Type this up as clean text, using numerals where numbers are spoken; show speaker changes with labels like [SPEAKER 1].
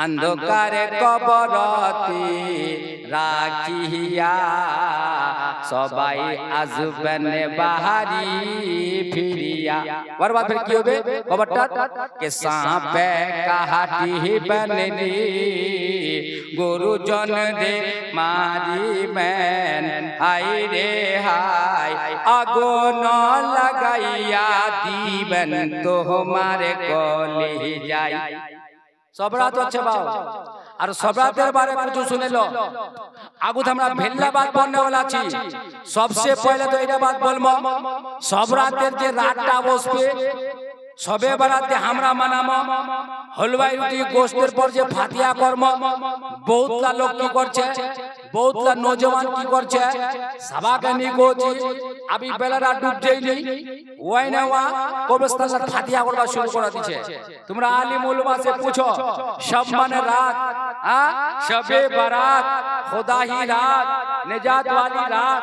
[SPEAKER 1] अंधकारे कबरती राखिया सबाई आजबन बाहरी फिरिया। बर्बाद फिर की होबे कबरटा के सांपे काहाटी बननी गुरुजन दे मारी मैन हाय रे हाय आगोन लगाइया दीबन तो हमारे कली जाई। सब रात হচ্ছে বাও আর সব রাতের বারে কিছু শুনে লো আগুত আমরা ভেল্লা বাত বলনে वाला আছি। सबसे पहले तो এটা বাত বলবো সব রাতের যে রাতটা বসবে সবে বারাতে আমরা মানামো হলওয়াই রুটি গোশতের পর যে ফাতিয়া কর্ম বহুতলা লোক কি করছে বহুতলা নওজওয়ান কি করছে সবাকে নি কোচি আবি বেলারা ডুব যায়নি ওই না ওয়া কবরস্থানে ফাতিয়া করবা শুরু করে দিছে। তোমরা আলিম উলামা से पूछो सब মানে রাত শবে বারাত খোদাহি রাত নিজাত वाली রাত